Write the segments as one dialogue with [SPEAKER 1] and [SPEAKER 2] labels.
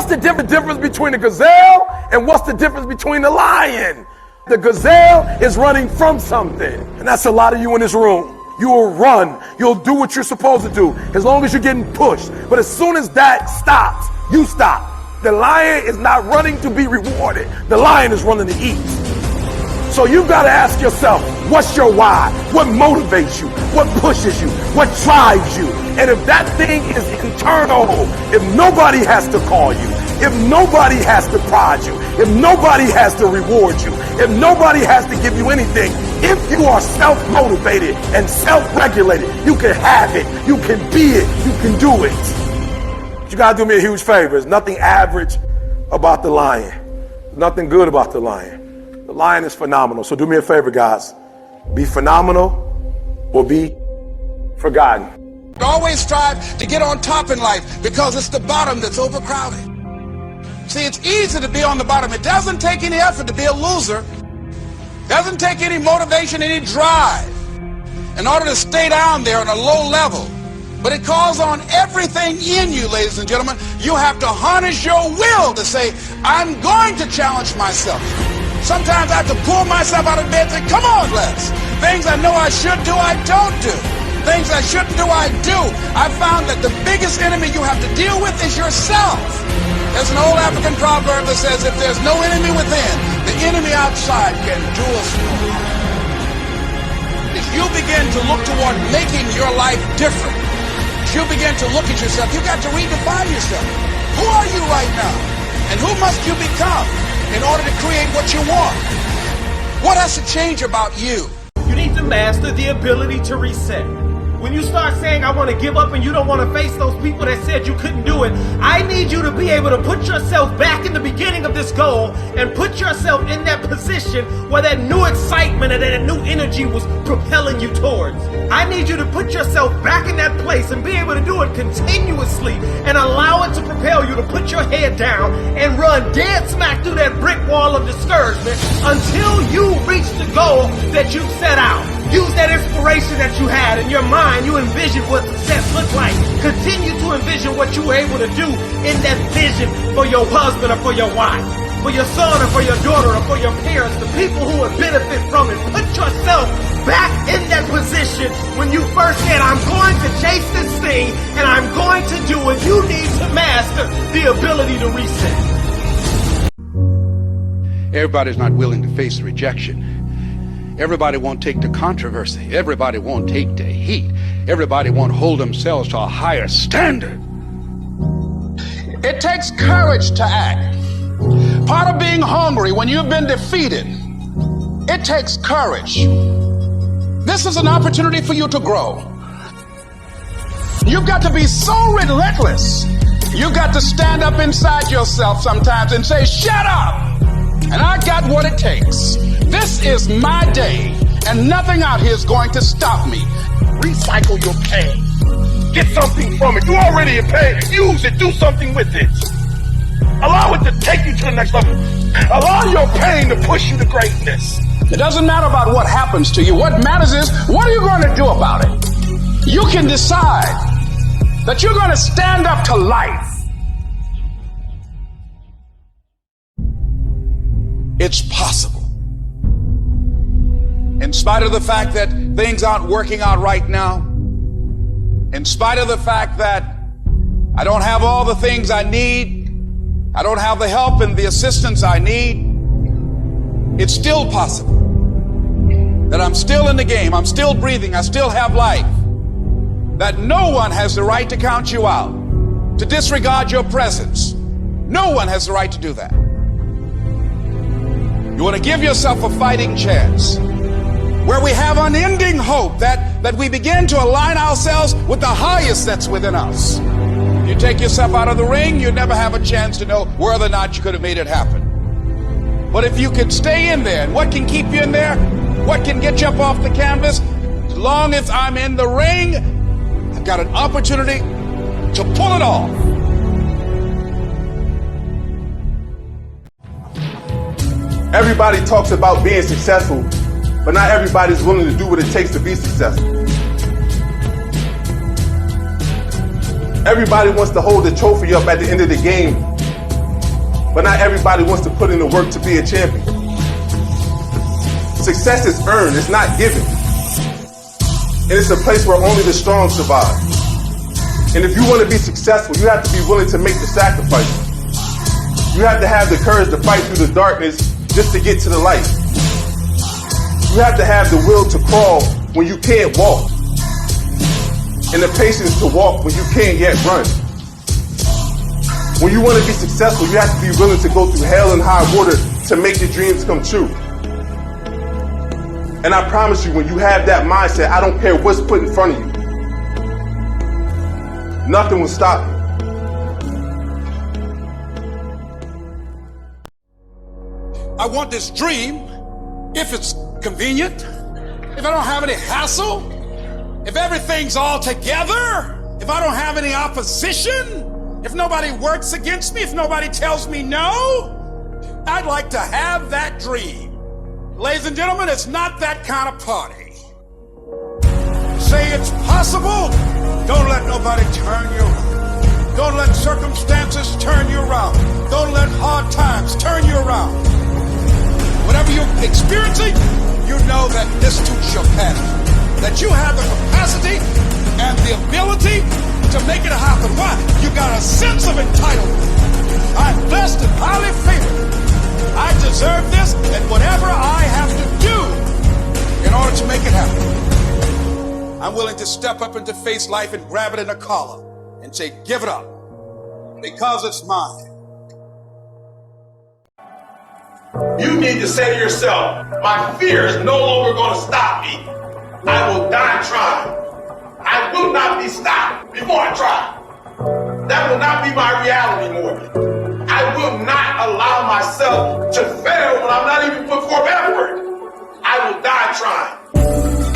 [SPEAKER 1] what's the difference between the gazelle and what's the difference between the lion? The gazelle is running from something. And that's a lot of you in this room. You will run. You'll do what you're supposed to do as long as you're getting pushed. But as soon as that stops, you stop. The lion is not running to be rewarded. The lion is running to eat. So you've got to ask yourself, what's your why? What motivates you? What pushes you? What drives you? And if that thing is internal, if nobody has to call you, if nobody has to prod you, if nobody has to reward you, if nobody has to give you anything, if you are self-motivated and self-regulated, you can have it, you can be it, you can do it. But you gotta do me a huge favor. There's nothing average about the lion. Nothing good about the lion. The lion is phenomenal. So do me a favor, guys. Be phenomenal or be forgotten.
[SPEAKER 2] Always strive to get on top in life because it's the bottom that's overcrowded. See, it's easy to be on the bottom. It doesn't take any effort to be a loser. Doesn't take any motivation, any drive in order to stay down there on a low level. But it calls on everything in you, ladies and gentlemen. You have to harness your will to say, I'm going to challenge myself. Sometimes I have to pull myself out of bed and say, come on, Les. Things I know I should do, I don't do. Things I shouldn't do, I do. I found that the biggest enemy you have to deal with is yourself. There's an old African proverb that says, if there's no enemy within, the enemy outside can do us no harm. If you begin to look toward making your life different, if you begin to look at yourself, you've got to redefine yourself. Who are you right now? And who must you become in order to create what you want? What has to change about you?
[SPEAKER 3] You need to master the ability to reset. When you start saying, I want to give up, and you don't want to face those people that said you couldn't do it, I need you to be able to put yourself back in the beginning of this goal and put yourself in that position where that new excitement and that new energy was propelling you towards. I need you to put yourself back in that place and be able to do it continuously and allow it to propel you to put your head down and run dead smack through that brick wall of discouragement until you reach the goal that you set out. Use that inspiration that you had in your mind. You envision what success looked like. Continue to envision what you were able to do in that vision for your husband or for your wife, for your son or for your daughter or for your parents, the people who would benefit from it. Put yourself back in that position when you first said, I'm going to chase this thing and I'm going to do it. You need to master the ability to reset.
[SPEAKER 4] Everybody's not willing to face rejection. Everybody won't take the controversy. Everybody won't take the heat. Everybody won't hold themselves to a higher standard.
[SPEAKER 2] It takes courage to act. Part of being hungry when you've been defeated, it takes courage. This is an opportunity for you to grow. You've got to be so relentless. You've got to stand up inside yourself sometimes and say, shut up! And I got what it takes. This is my day, and nothing out here is going to stop me.
[SPEAKER 1] Recycle your pain. Get something from it. You already in pain. Use it. Do something with it. Allow it to take you to the next level. Allow your pain to push you to greatness.
[SPEAKER 2] It doesn't matter about what happens to you. What matters is, what are you going to do about it? You can decide that you're going to stand up to life. It's possible. In spite of the fact that things aren't working out right now, in spite of the fact that I don't have all the things I need, I don't have the help and the assistance I need, it's still possible that I'm still in the game, I'm still breathing, I still have life, that no one has the right to count you out, to disregard your presence. No one has the right to do that. You want to give yourself a fighting chance where we have unending hope that we begin to align ourselves with the highest that's within us. You take yourself out of the ring, you never have a chance to know whether or not you could have made it happen. But if you could stay in there, and what can keep you in there? What can get you up off the canvas? As long as I'm in the ring, I've got an opportunity to pull it off.
[SPEAKER 5] Everybody talks about being successful, but not everybody's willing to do what it takes to be successful. Everybody wants to hold the trophy up at the end of the game, but not everybody wants to put in the work to be a champion. Success is earned, it's not given. And it's a place where only the strong survive. And if you want to be successful, you have to be willing to make the sacrifices. You have to have the courage to fight through the darkness just to get to the light. You have to have the will to crawl when you can't walk, and the patience to walk when you can't yet run. When you want to be successful, you have to be willing to go through hell and high water to make your dreams come true. And I promise you, when you have that mindset, I don't care what's put in front of you, nothing will stop you.
[SPEAKER 2] I want this dream if it's convenient, if I don't have any hassle, if everything's all together, if I don't have any opposition, if nobody works against me, if nobody tells me no. I'd like to have that dream. Ladies and gentlemen, it's not that kind of party. Say it's possible. Don't let nobody turn you around. Don't let circumstances turn you around. Don't let hard times turn you around. Whatever you're experiencing, you know that this too shall pass. That you have the capacity and the ability to make it happen. Why? You got a sense of entitlement. I'm blessed and highly favored. I deserve this, and whatever I have to do in order to make it happen, I'm willing to step up and to face life and grab it in a collar and say, give it up, because it's mine.
[SPEAKER 1] You need to say to yourself, my fear is no longer going to stop me. I will die trying. I will not be stopped before I try. That will not be my reality more. I will not allow myself to fail when I'm not even put forth effort. I will die trying.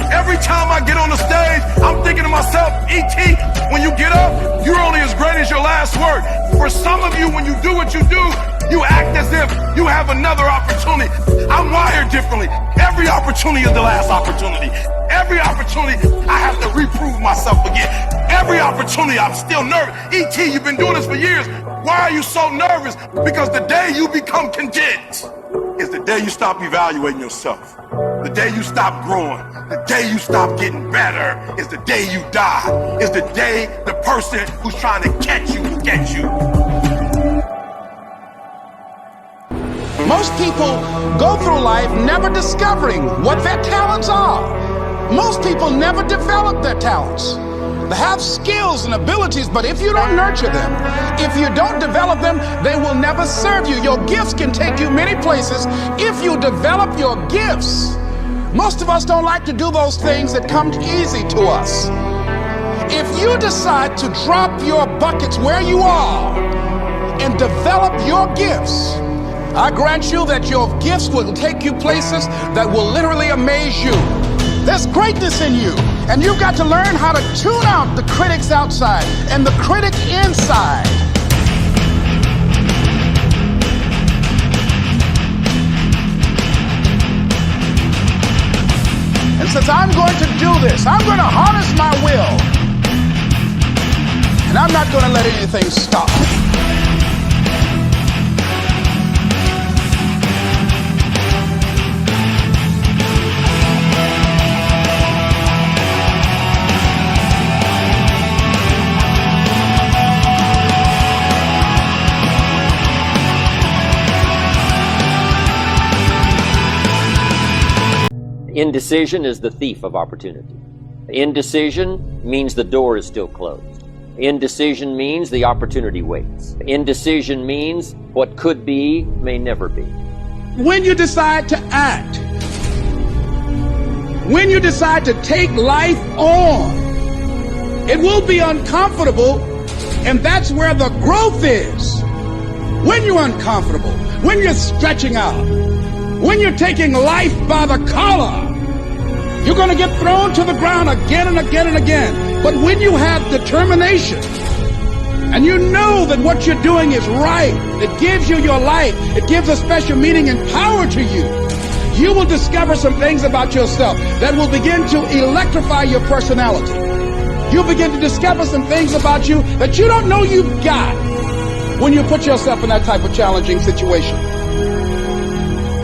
[SPEAKER 1] Every time I get on the stage, I'm thinking to myself, E.T., when you get up, you're only as great as your last word. For some of you, when you do what you do, you act as if you have another opportunity. I'm wired differently. Every opportunity is the last opportunity. Every opportunity, I have to reprove myself again. Every opportunity, I'm still nervous. E.T., you've been doing this for years. Why are you so nervous? Because the day you become content is the day you stop evaluating yourself. The day you stop growing. The day you stop getting better is the day you die. Is the day the person who's trying to catch you will get you.
[SPEAKER 2] Most people go through life never discovering what their talents are. Most people never develop their talents. They have skills and abilities, but if you don't nurture them, if you don't develop them, they will never serve you. Your gifts can take you many places if you develop your gifts. Most of us don't like to do those things that come easy to us. If you decide to drop your buckets where you are and develop your gifts, I grant you that your gifts will take you places that will literally amaze you. There's greatness in you, and you've got to learn how to tune out the critics outside and the critic inside. And since I'm going to do this, I'm going to harness my will, and I'm not going to let anything stop me.
[SPEAKER 6] Indecision is the thief of opportunity. Indecision means the door is still closed. Indecision means the opportunity waits. Indecision means what could be may never be.
[SPEAKER 2] When you decide to act, when you decide to take life on, it will be uncomfortable, and that's where the growth is. When you're uncomfortable, when you're stretching out, when you're taking life by the collar, you're going to get thrown to the ground again and again and again. But when you have determination and you know that what you're doing is right, it gives you your life, it gives a special meaning and power to you, you will discover some things about yourself that will begin to electrify your personality. You'll begin to discover some things about you that you don't know you've got. when you put yourself in that type of challenging situation.